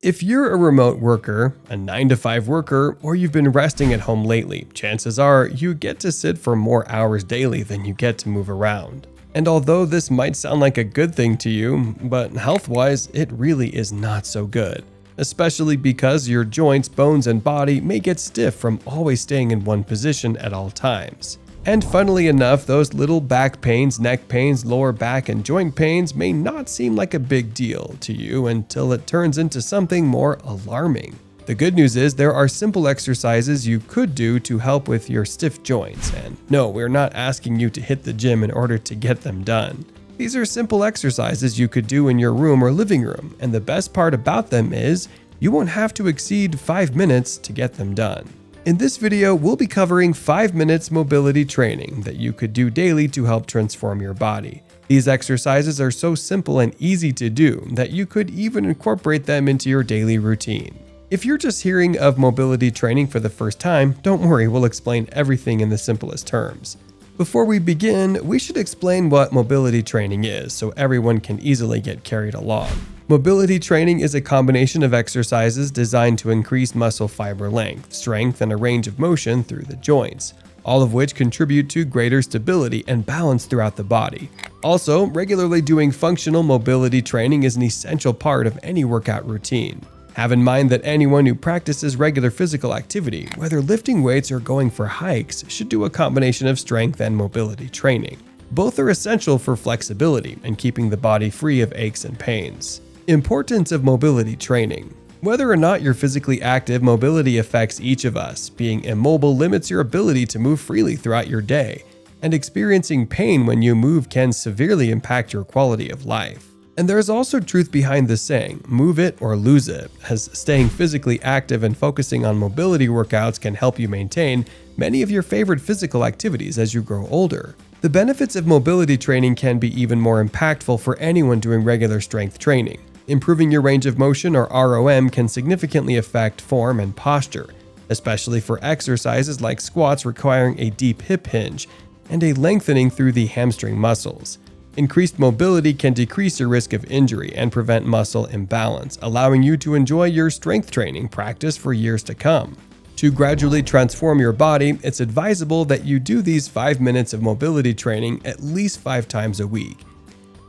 If you're a remote worker, a 9-to-5 worker, or you've been resting at home lately, chances are you get to sit for more hours daily than you get to move around. And although this might sound like a good thing to you, but health-wise, it really is not so good. Especially because your joints, bones, and body may get stiff from always staying in one position at all times. And funnily enough, those little back pains, neck pains, lower back, and joint pains may not seem like a big deal to you until it turns into something more alarming. The good news is there are simple exercises you could do to help with your stiff joints, and no, we're not asking you to hit the gym in order to get them done. These are simple exercises you could do in your room or living room, and the best part about them is you won't have to exceed 5 minutes to get them done. In this video, we'll be covering 5 minutes mobility training that you could do daily to help transform your body. These exercises are so simple and easy to do that you could even incorporate them into your daily routine. If you're just hearing of mobility training for the first time, don't worry, we'll explain everything in the simplest terms. Before we begin, we should explain what mobility training is so everyone can easily get carried along. Mobility training is a combination of exercises designed to increase muscle fiber length, strength, and a range of motion through the joints, all of which contribute to greater stability and balance throughout the body. Also, regularly doing functional mobility training is an essential part of any workout routine. Have in mind that anyone who practices regular physical activity, whether lifting weights or going for hikes, should do a combination of strength and mobility training. Both are essential for flexibility and keeping the body free of aches and pains. Importance of mobility training. Whether or not you're physically active, mobility affects each of us. Being immobile limits your ability to move freely throughout your day, and experiencing pain when you move can severely impact your quality of life. And there's also truth behind the saying, move it or lose it, as staying physically active and focusing on mobility workouts can help you maintain many of your favorite physical activities as you grow older. The benefits of mobility training can be even more impactful for anyone doing regular strength training. Improving your range of motion, or ROM, can significantly affect form and posture, especially for exercises like squats requiring a deep hip hinge and a lengthening through the hamstring muscles. Increased mobility can decrease your risk of injury and prevent muscle imbalance, allowing you to enjoy your strength training practice for years to come. To gradually transform your body, it's advisable that you do these 5 minutes of mobility training at least 5 times a week,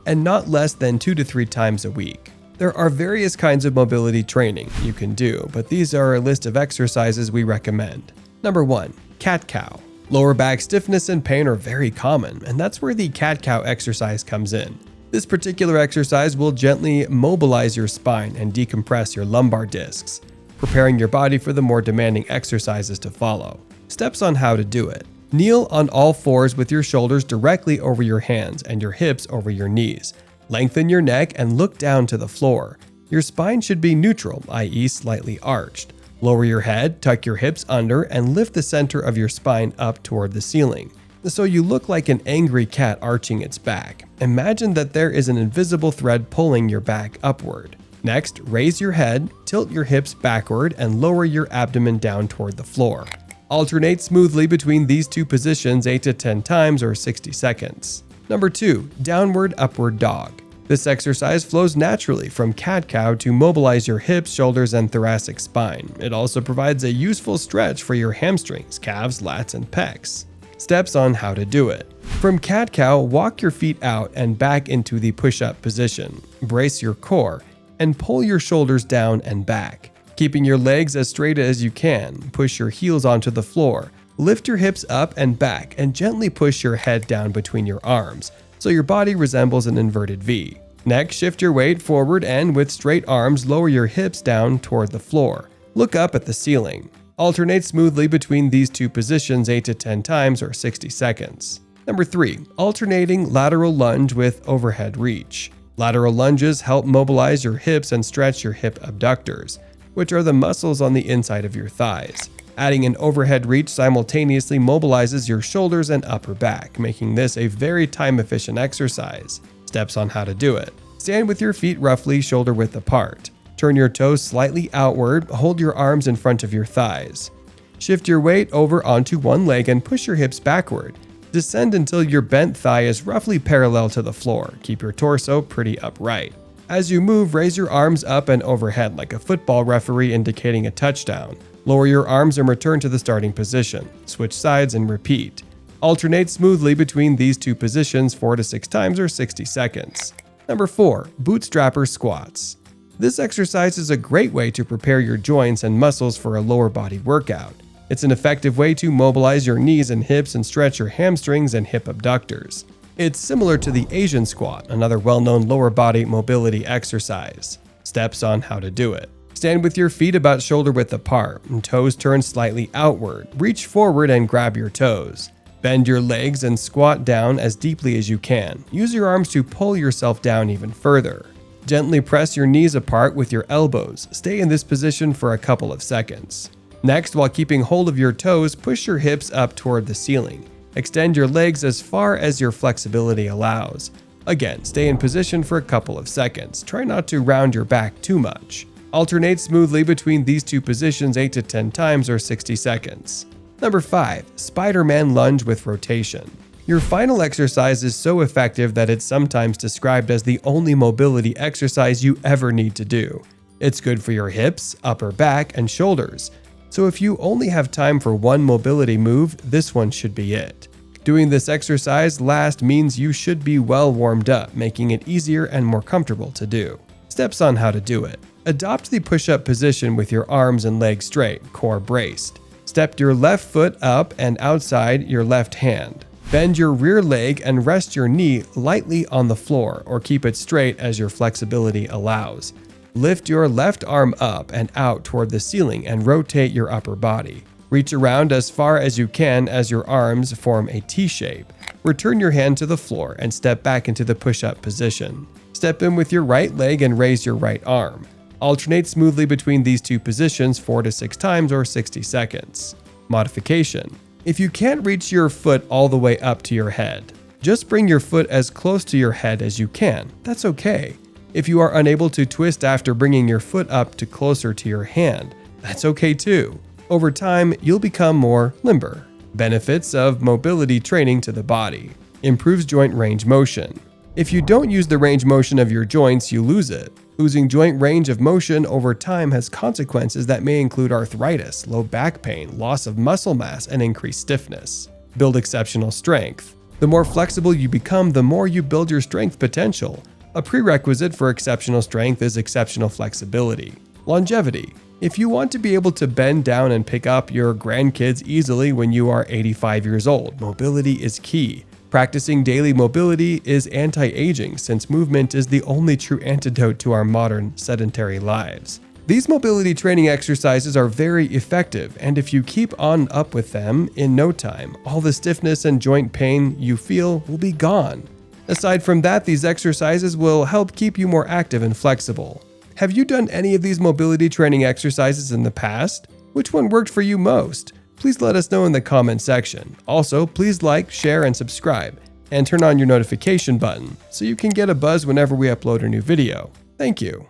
and not less than 2 to 3 times a week. There are various kinds of mobility training you can do, but these are a list of exercises we recommend. Number 1. Cat-cow. Lower back stiffness and pain are very common, and that's where the cat-cow exercise comes in. This particular exercise will gently mobilize your spine and decompress your lumbar discs, preparing your body for the more demanding exercises to follow. Steps on how to do it. Kneel on all fours with your shoulders directly over your hands and your hips over your knees. Lengthen your neck and look down to the floor. Your spine should be neutral, i.e. slightly arched. Lower your head, tuck your hips under, and lift the center of your spine up toward the ceiling, so you look like an angry cat arching its back. Imagine that there is an invisible thread pulling your back upward. Next, raise your head, tilt your hips backward, and lower your abdomen down toward the floor. Alternate smoothly between these two positions 8 to 10 times or 60 seconds. Number 2. Downward upward dog. This exercise flows naturally from cat-cow to mobilize your hips, shoulders, and thoracic spine. It also provides a useful stretch for your hamstrings, calves, lats, and pecs. Steps on how to do it. From cat-cow, walk your feet out and back into the push-up position. Brace your core and pull your shoulders down and back. Keeping your legs as straight as you can, push your heels onto the floor. Lift your hips up and back and gently push your head down between your arms, so your body resembles an inverted V. Next, shift your weight forward and with straight arms, lower your hips down toward the floor. Look up at the ceiling. Alternate smoothly between these two positions 8 to 10 times or 60 seconds. Number 3. Alternating lateral lunge with overhead reach. Lateral lunges help mobilize your hips and stretch your hip abductors, which are the muscles on the inside of your thighs. Adding an overhead reach simultaneously mobilizes your shoulders and upper back, making this a very time-efficient exercise. Steps on how to do it. Stand with your feet roughly shoulder width apart. Turn your toes slightly outward, hold your arms in front of your thighs. Shift your weight over onto one leg and push your hips backward. Descend until your bent thigh is roughly parallel to the floor. Keep your torso pretty upright. As you move, raise your arms up and overhead like a football referee indicating a touchdown. Lower your arms and return to the starting position. Switch sides and repeat. Alternate smoothly between these two positions 4 to 6 times or 60 seconds. Number 4. Bootstrapper squats. This exercise is a great way to prepare your joints and muscles for a lower body workout. It's an effective way to mobilize your knees and hips and stretch your hamstrings and hip abductors. It's similar to the Asian squat, another well-known lower body mobility exercise. Steps on how to do it. Stand with your feet about shoulder width apart and toes turned slightly outward. Reach forward and grab your toes. Bend your legs and squat down as deeply as you can. Use your arms to pull yourself down even further. Gently press your knees apart with your elbows. Stay in this position for a couple of seconds. Next, while keeping hold of your toes, push your hips up toward the ceiling. Extend your legs as far as your flexibility allows. Again, stay in position for a couple of seconds. Try not to round your back too much. Alternate smoothly between these two positions 8 to 10 times or 60 seconds. Number 5. Spider-Man lunge with rotation. Your final exercise is so effective that it's sometimes described as the only mobility exercise you ever need to do. It's good for your hips, upper back, and shoulders. So if you only have time for one mobility move, this one should be it. Doing this exercise last means you should be well warmed up, making it easier and more comfortable to do. Steps on how to do it. Adopt the push-up position with your arms and legs straight, core braced. Step your left foot up and outside your left hand. Bend your rear leg and rest your knee lightly on the floor or keep it straight as your flexibility allows. Lift your left arm up and out toward the ceiling and rotate your upper body. Reach around as far as you can as your arms form a T shape. Return your hand to the floor and step back into the push-up position. Step in with your right leg and raise your right arm. Alternate smoothly between these two positions 4 to 6 times or 60 seconds. Modification. If you can't reach your foot all the way up to your head, just bring your foot as close to your head as you can. That's okay. If you are unable to twist after bringing your foot up to closer to your hand, that's okay too. Over time, you'll become more limber. Benefits of mobility training to the body. Improves joint range motion. If you don't use the range motion of your joints, you lose it. Losing joint range of motion over time has consequences that may include arthritis, low back pain, loss of muscle mass, and increased stiffness. Build exceptional strength. The more flexible you become, the more you build your strength potential. A prerequisite for exceptional strength is exceptional flexibility. Longevity. If you want to be able to bend down and pick up your grandkids easily when you are 85 years old, mobility is key. Practicing daily mobility is anti-aging since movement is the only true antidote to our modern sedentary lives. These mobility training exercises are very effective, and if you keep on up with them, in no time, all the stiffness and joint pain you feel will be gone. Aside from that, these exercises will help keep you more active and flexible. Have you done any of these mobility training exercises in the past? Which one worked for you most? Please let us know in the comment section. Also, please like, share, and subscribe, and turn on your notification button so you can get a buzz whenever we upload a new video. Thank you.